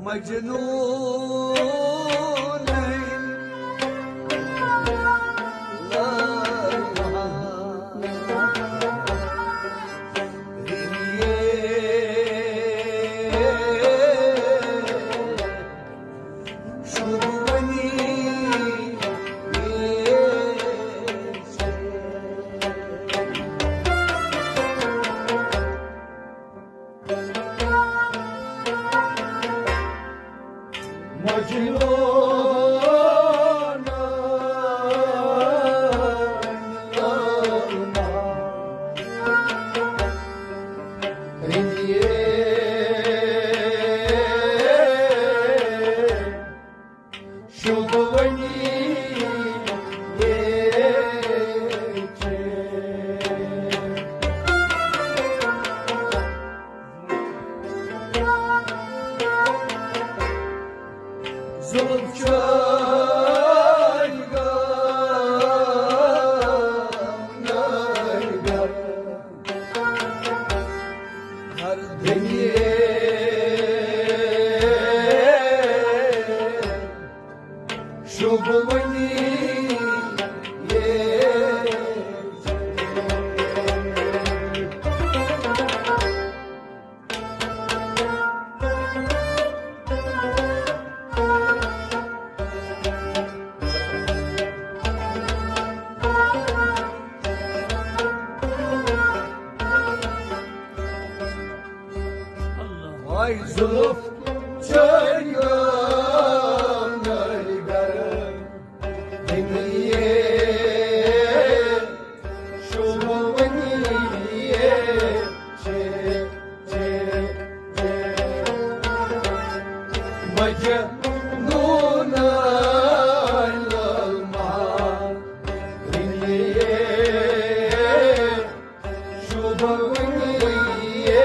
مجنون Ay zuluf çaygan gargarım Deniye şumaniye Çe çe çe Mecnuna lalma Deniye şumaniye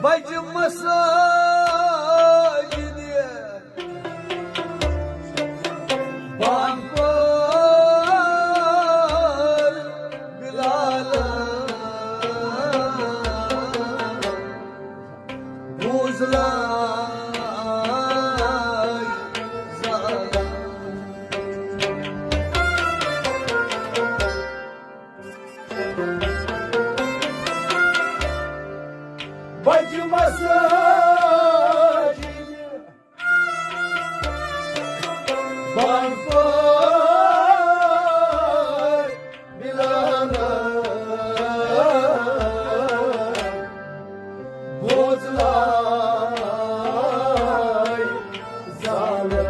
Bacım masajını Bankor Bilal'a Buzlay Zala Bacım masajını Bankor Bilal'a Buzlay Zala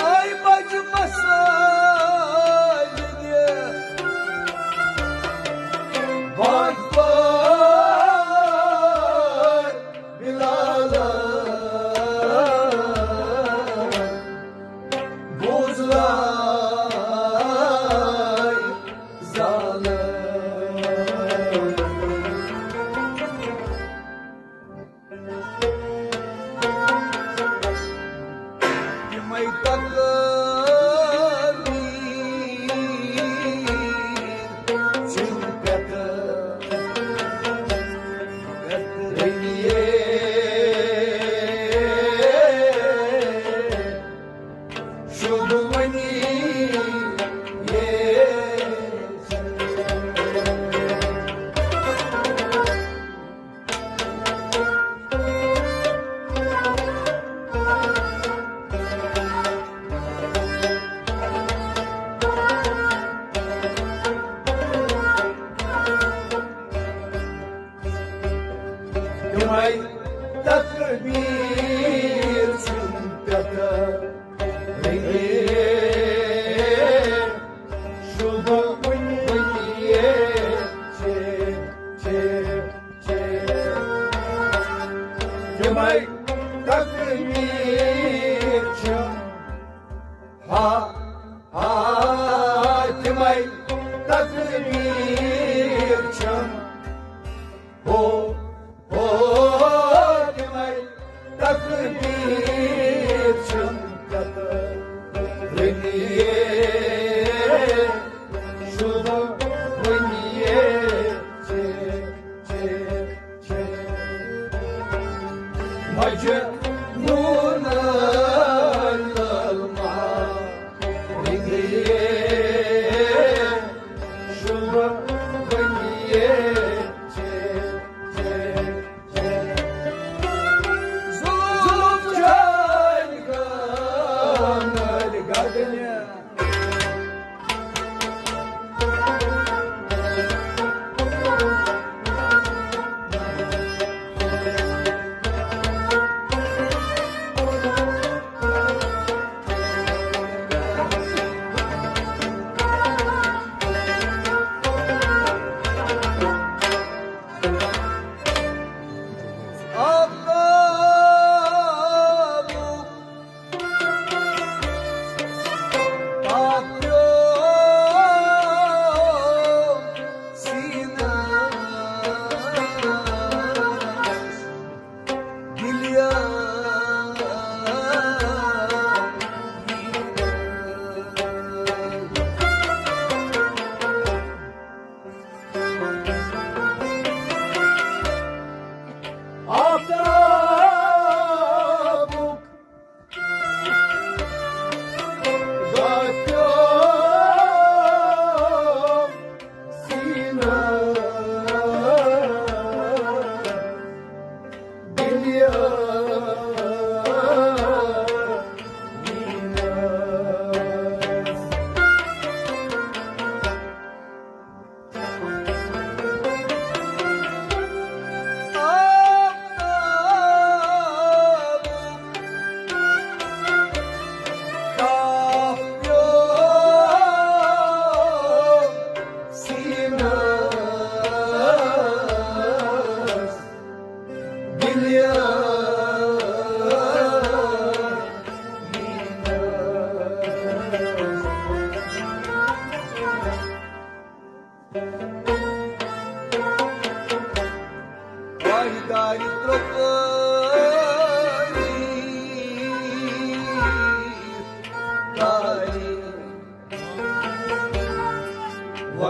Ay bacım masajını Bankor Bilal'a Buzlay Zala May takali Simpata Katriniye Shubhmani May takbir simpata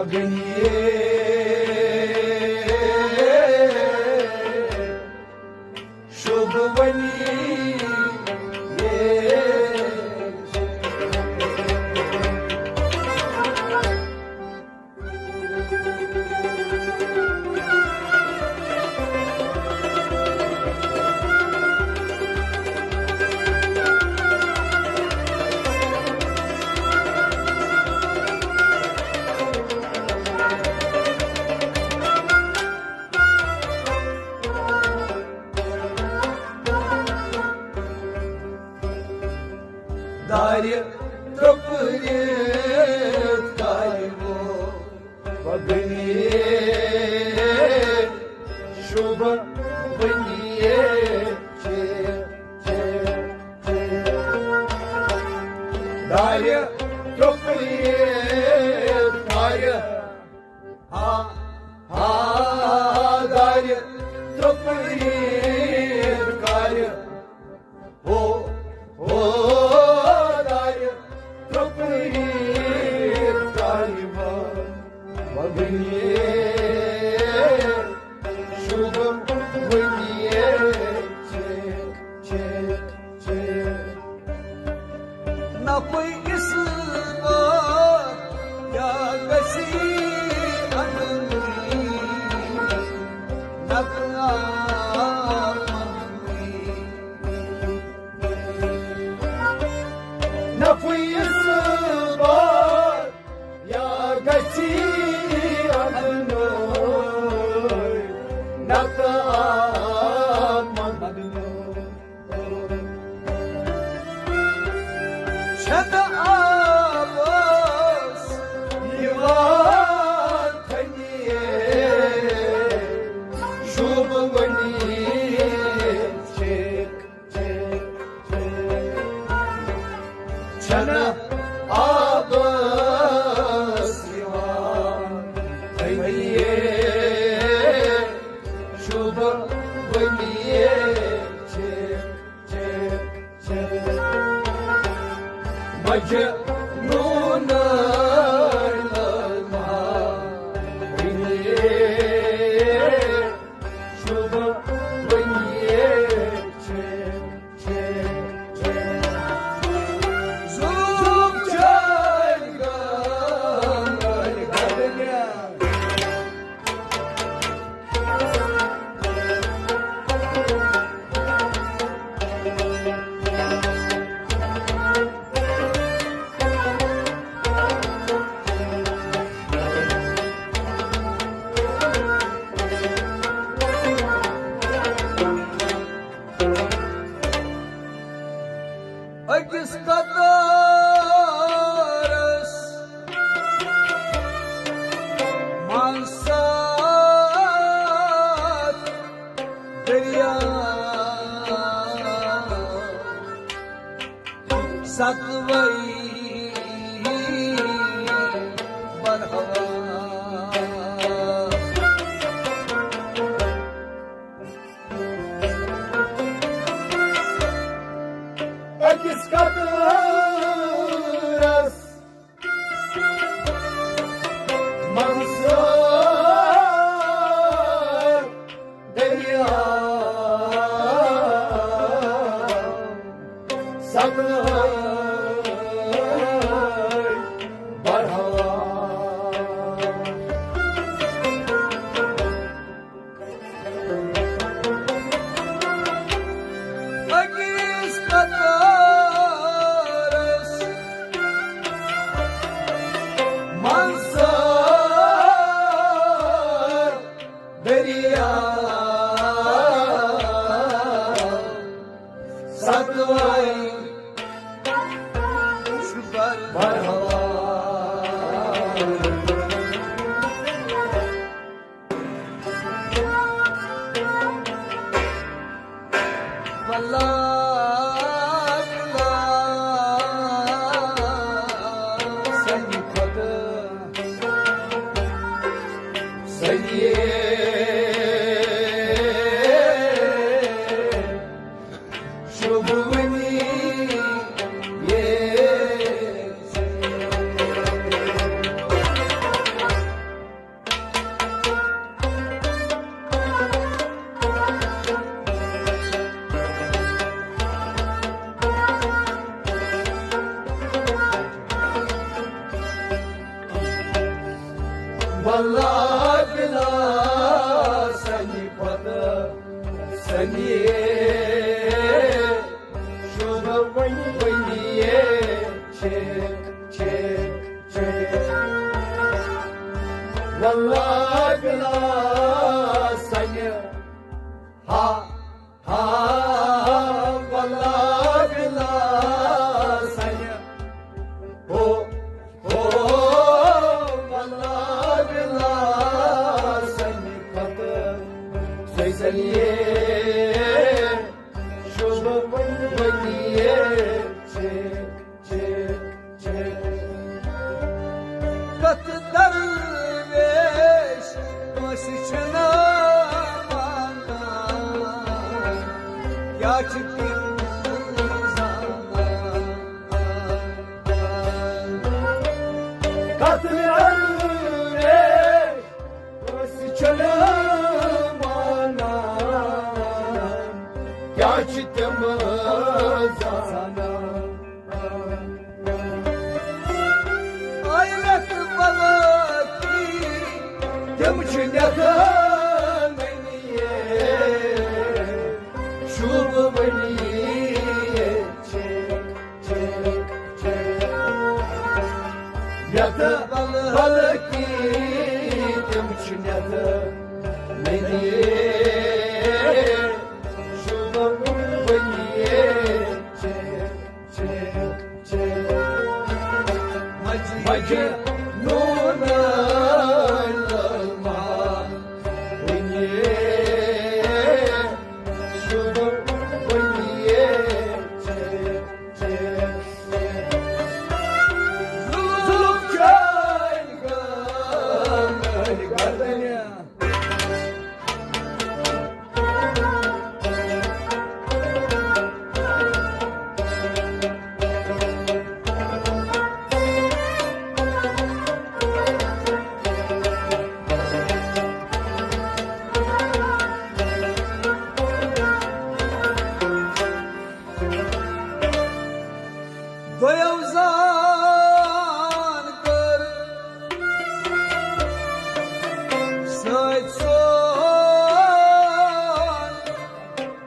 Bagniye Shubhavani Дарья тропырет кайво Багниye Shubhavaniye Дарья тропырет Дарья Дарья тропырет Дарья Напой исма я гаси анни накамани Напой исма я гаси анни накамани Şata Abbas Yivan Taniye Shubhavaniye Şata Abbas Yivan Taniye Shubhavaniye Majnun al-Mahriye Shubhavaniye Zub chalgan al-Gadnya Agis kadaras mansat derya satvai barhava Agis kadaras mansat derya satvai barhava Agis kadaras mansat derya satvai barhava Shubhavani والله بلا سني فدا سني شوف ويني شيك شيك شيك والله بلا سني ها ها والله بلا سني هو والله بلا سني فدا سني شوف ويني شيك شيك شيك derviş başı çınamana ya çıktım katı derviş başı çınamana ya çıktım sana ayret balaki demuçun yakın beni şu bu beni çek çek çek yatı balaki demuçun yakın beni şu bu beni çek çek çek مجنون الماء وني شنو وني ظلم كان قدنيا Doyavzan kır Sayt son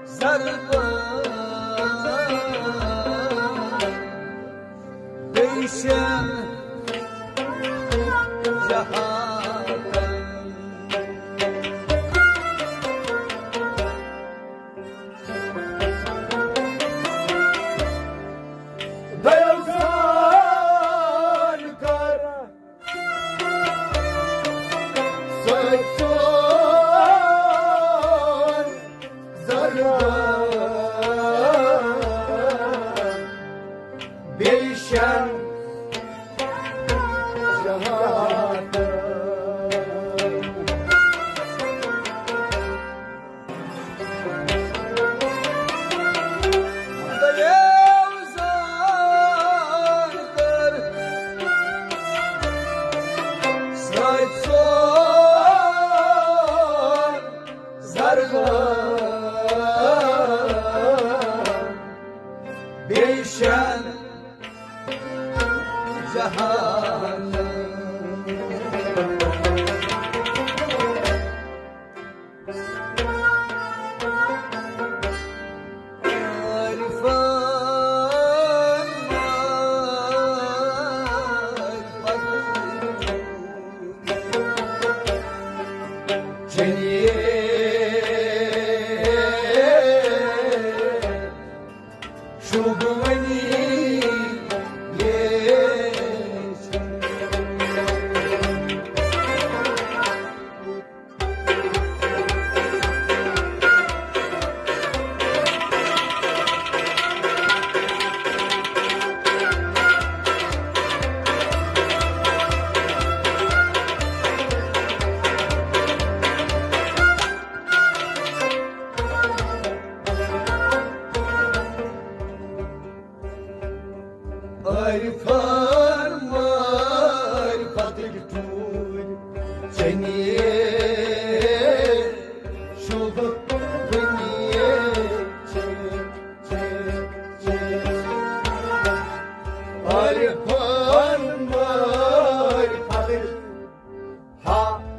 Zarban Değişen Cahan Doyavzan kır Sayt son Zarban Değişen Cahan Doyavzan kır Sayt son Zarban Değişen Cahan Şu güveni Arifan marifat gittin seni şubu beni çek çek çek Arifan marifat ha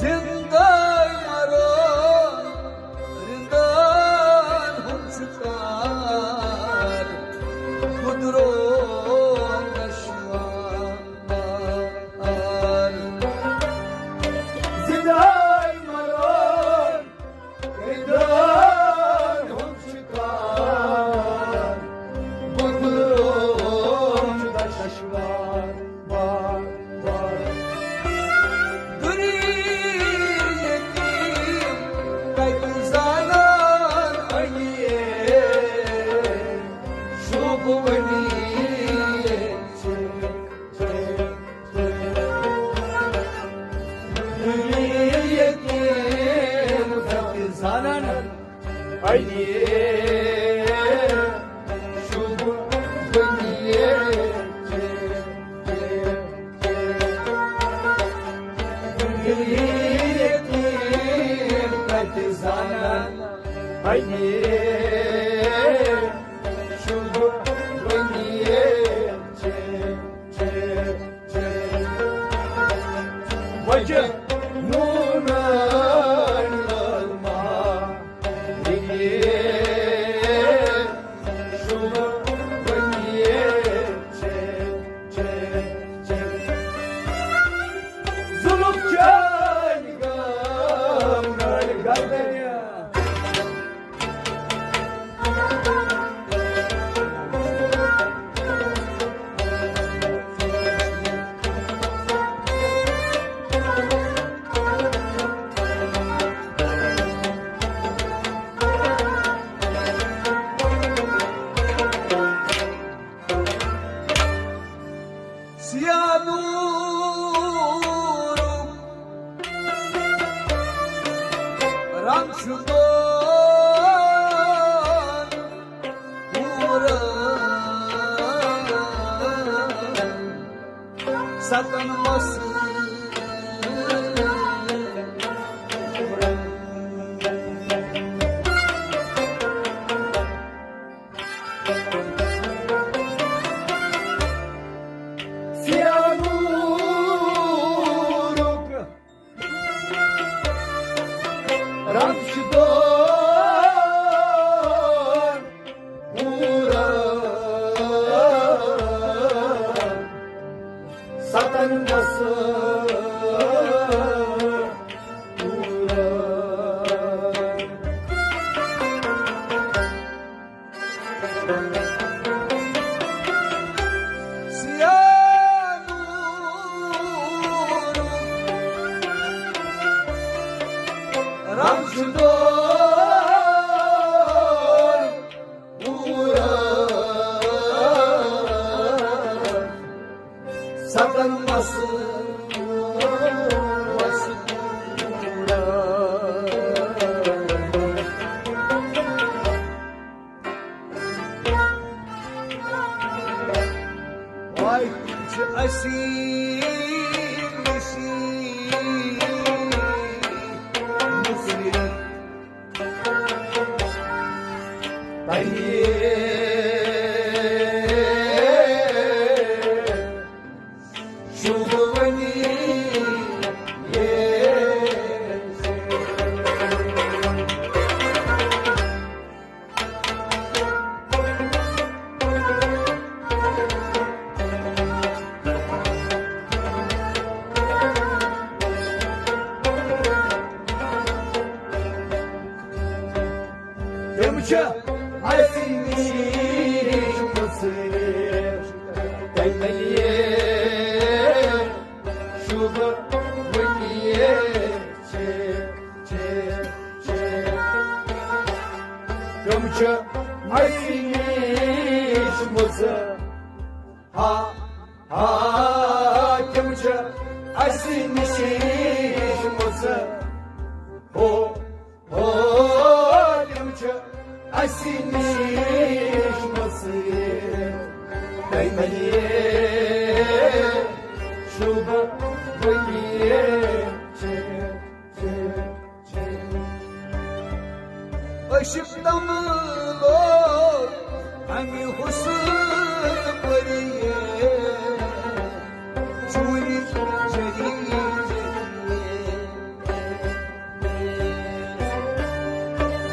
Zindan maron, rindan hum çıkar, kudron aşvar. Zindan maron, rindan hum çıkar, kudron aşvar.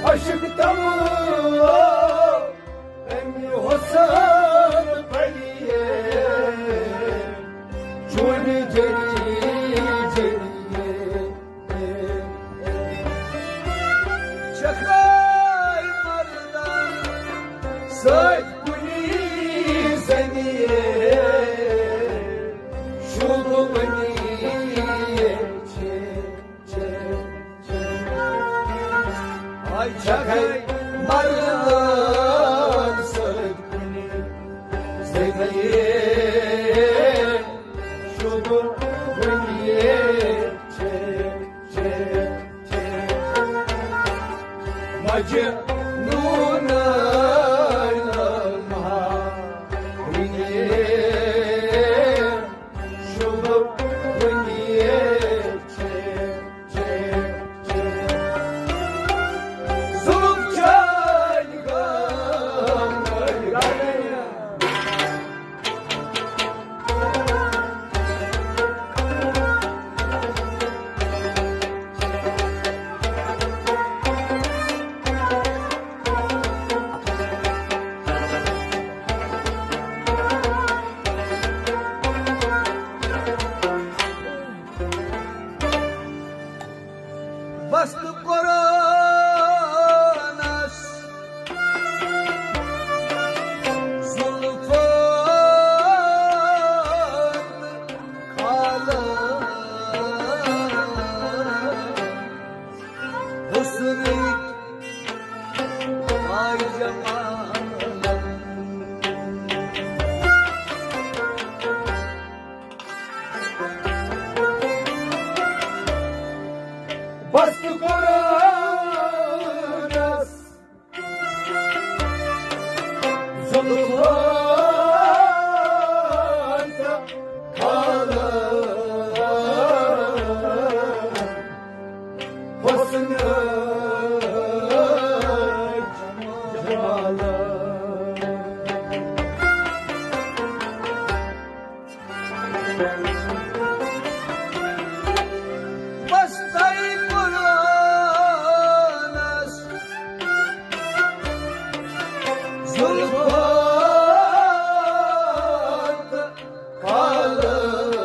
عشق تمو أمي حسن بليه جوني جري جريه شكاي مردان سايد كوني زنيه شو بني ay çakay mardan sıkkuni sevdiye şubu buniye çe çe çe macı nuna ma buniye şubu buniye çe çe çe Bastı koronas zulfan kalır husni ay cemalın bastı koronas zulfan kalır husni cemalın bastay koronas zulfan kalır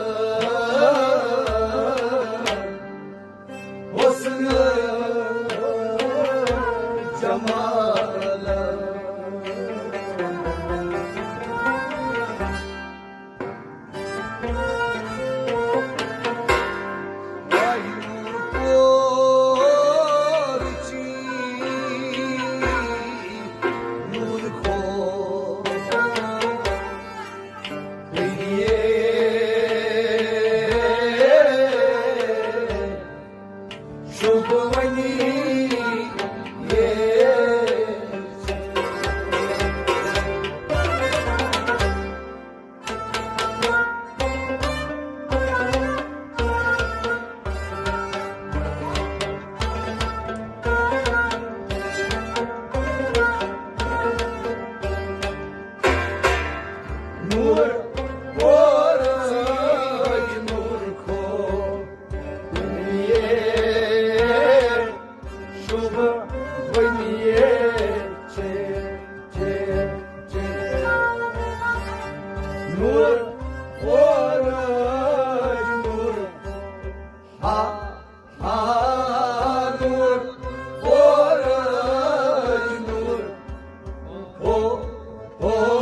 husni cemalın Nur oray nur ko niye şub niye çe çe çe nur oray nur ha ha nur oray nur o o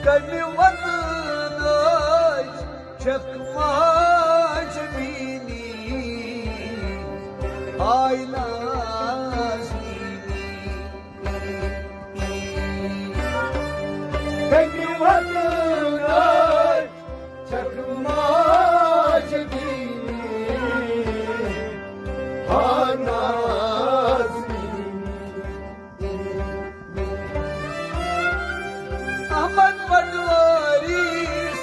kalbi vatandaş çakmaç bini aynaz kalbi vatandaş çakmaç bini aynaz aman padvaris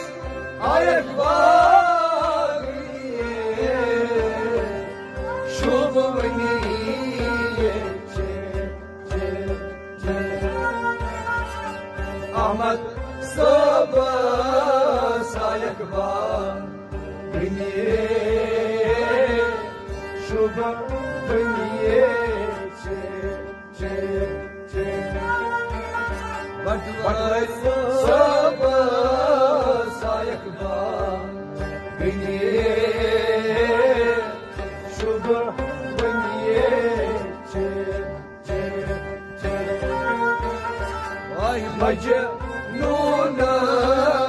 ayak bagriye şubuniye çe sayak ba biniye şuba biniye çe Badwai saba sayak ba biniye şuba biniye çe Ay Mecnun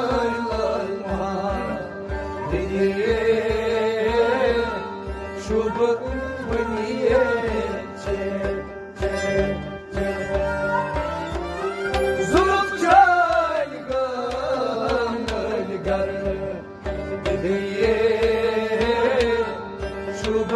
al-alma diye şub biniye zulüm çaygan el-gar diye şub